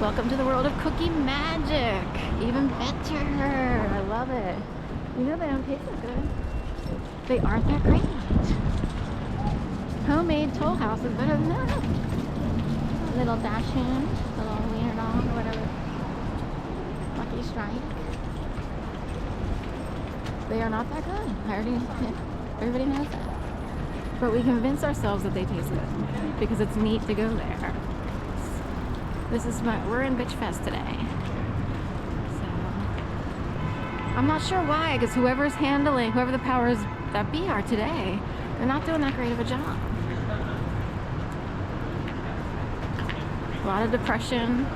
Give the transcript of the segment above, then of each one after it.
Welcome to the world of cookie magic. Even better. I love it. You know they don't taste as good. They aren't that great. Homemade Toll House is better than that. Little Dachshund, little wiener dog or whatever. Lucky Strike. They are not that good. Everybody knows that. But we convince ourselves that they taste good because it's neat to go there. We're in Bitch Fest today. So, I'm not sure why, because whoever the powers that be are today, they're not doing that great of a job. A lot of depression,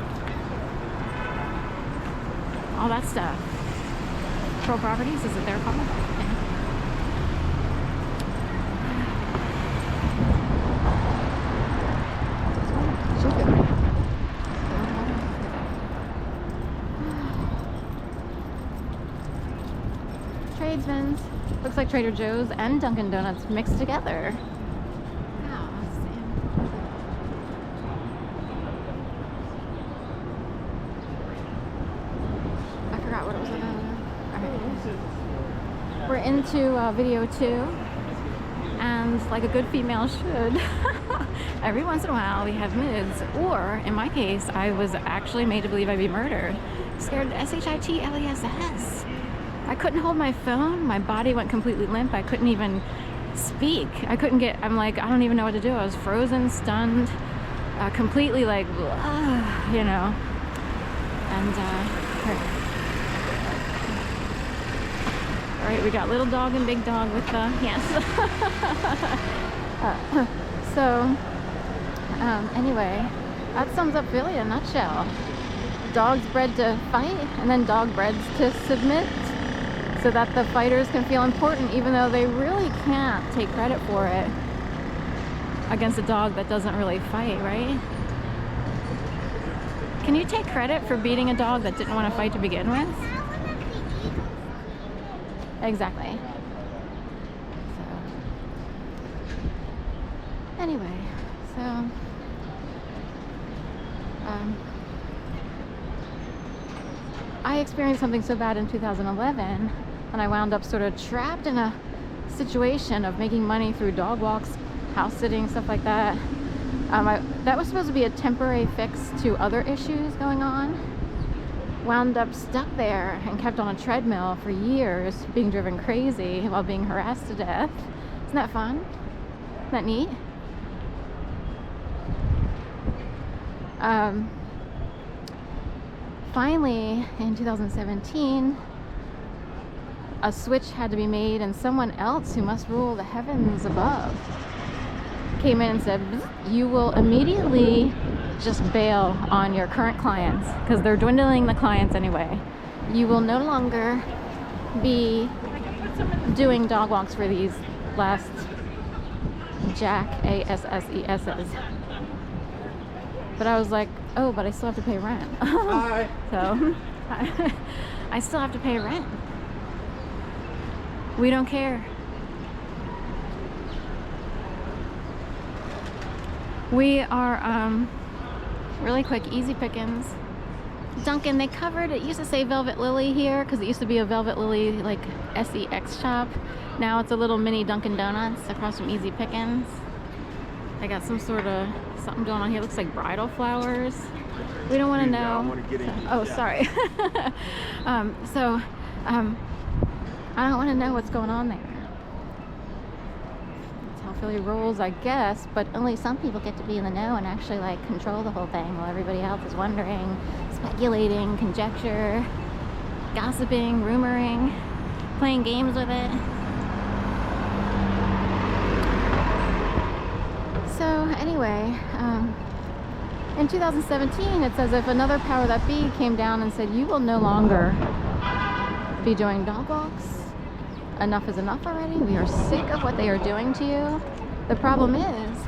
all that stuff. Pearl Properties, is it their call? Tradesman's. Looks like Trader Joe's and Dunkin' Donuts mixed together. Wow, I forgot what it was about. We're into video 2, and like a good female should, every once in a while we have moods, or in my case, I was actually made to believe I'd be murdered. Scared SHITLESS. I couldn't hold my phone. My body went completely limp. I couldn't even speak. I'm like, I don't even know what to do. I was frozen, stunned, completely like, you know. And, all right, we got little dog and big dog with the, yes. Anyway, that sums up Philly in a nutshell. Dogs bred to fight, and then dog breds to submit, so that the fighters can feel important even though they really can't take credit for it against a dog that doesn't really fight, right? Can you take credit for beating a dog that didn't want to fight to begin with? Exactly. So, anyway, so I experienced something so bad in 2011, and I wound up sort of trapped in a situation of making money through dog walks, house sitting, stuff like that. That was supposed to be a temporary fix to other issues going on. Wound up stuck there and kept on a treadmill for years, being driven crazy while being harassed to death. Isn't that fun? Isn't that neat? Finally, in 2017, a switch had to be made, and someone else who must rule the heavens above came in and said, you will immediately just bail on your current clients because they're dwindling the clients anyway. You will no longer be doing dog walks for these last Jack ASSESs. But I was like, oh, but I still have to pay rent. Hi. So I still have to pay rent. We don't care. We are really quick, easy pickings. Dunkin', they covered, it used to say Velvet Lily here because it used to be a Velvet Lily like SEX shop. Now it's a little mini Dunkin' Donuts across from Easy Pickings. I got some sort of something going on here. Looks like bridal flowers. We don't want to know. Oh, sorry. I don't want to know what's going on there. That's how Philly rolls, I guess. But only some people get to be in the know and actually like control the whole thing, while everybody else is wondering, speculating, conjecture, gossiping, rumoring, playing games with it. So anyway, in 2017, it's as if another power that be came down and said, you will no longer be doing dog walks. Enough is enough already. We are sick of what they are doing to you. The problem is,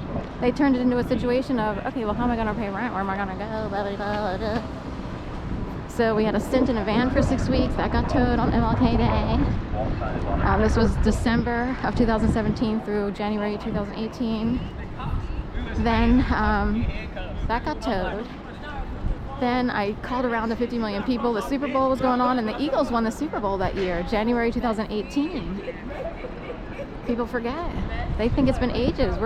they turned it into a situation of, okay, well, how am I going to pay rent? Where am I going to go? Blah, blah, blah, blah. So we had a stint in a van for 6 weeks. That got towed on MLK Day. This was December of 2017 through January 2018. Then that got towed. Then I called around to 50 million people. The Super Bowl was going on, and the Eagles won the Super Bowl that year, January 2018. People forget. They think it's been ages.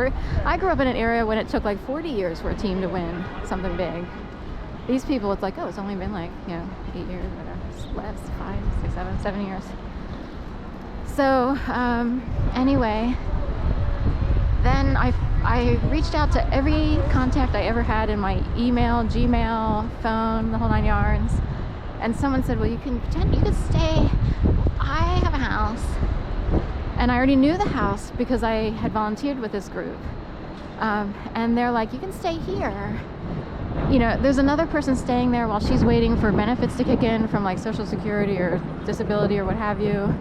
I grew up in an era when it took like 40 years for a team to win something big. These people, it's like, oh, it's only been like, 8 years, whatever, less, 5, 6, 7, 7 years. So, anyway, then I reached out to every contact I ever had in my email, Gmail, phone, the whole 9 yards. And someone said, well, you can stay. I have a house. And I already knew the house because I had volunteered with this group. And they're like, you can stay here. There's another person staying there while she's waiting for benefits to kick in from like Social Security or disability or what have you.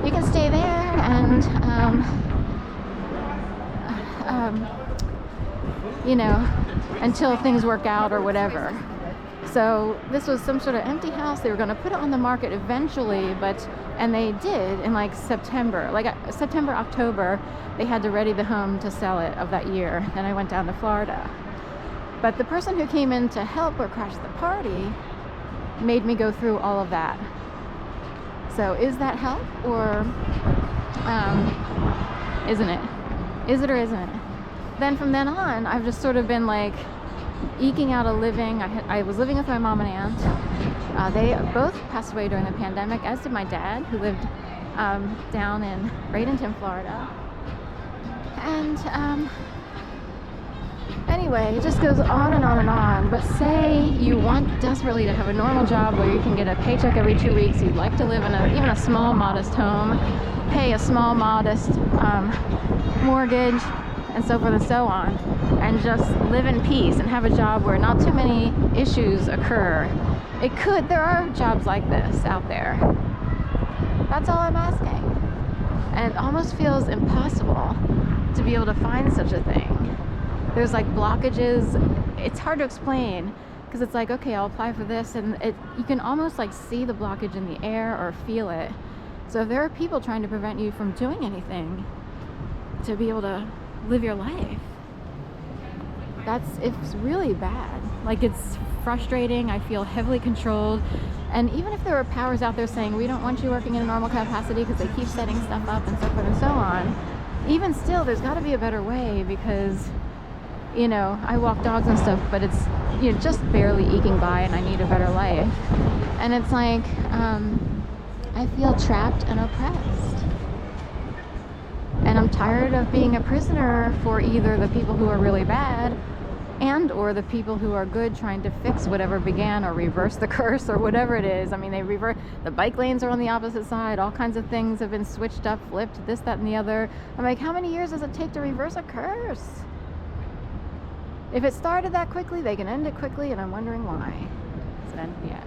You can stay there and, until things work out or whatever. So this was some sort of empty house. They were going to put it on the market eventually, and they did in like September, October, they had to ready the home to sell it of that year. Then I went down to Florida. But the person who came in to help or crash the party made me go through all of that. So is that help or isn't it? Is it or isn't it? Then from then on, I've just sort of been like eking out a living. I was living with my mom and aunt. They both passed away during the pandemic, as did my dad, who lived down in Bradenton, Florida. And anyway, it just goes on and on and on. But say you want desperately to have a normal job where you can get a paycheck every 2 weeks. You'd like to live in even a small, modest home, pay a small, modest mortgage, and so forth and so on, and just live in peace and have a job where not too many issues occur. There are jobs like this out there. That's all I'm asking. And it almost feels impossible to be able to find such a thing. There's like blockages. It's hard to explain because it's like, okay, I'll apply for this, and you can almost like see the blockage in the air or feel it. So if there are people trying to prevent you from doing anything to be able to live your life, it's really bad. Like, it's frustrating. I feel heavily controlled. And even if there are powers out there saying we don't want you working in a normal capacity because they keep setting stuff up and so forth and so on, even still, there's got to be a better way because I walk dogs and stuff, but it's just barely eking by, and I need a better life. And it's like I feel trapped and oppressed. And I'm tired of being a prisoner for either the people who are really bad and or the people who are good, trying to fix whatever began or reverse the curse or whatever it is. I mean, the bike lanes are on the opposite side. All kinds of things have been switched up, flipped, this, that, and the other. I'm like, how many years does it take to reverse a curse? If it started that quickly, they can end it quickly, and I'm wondering why. So, yeah.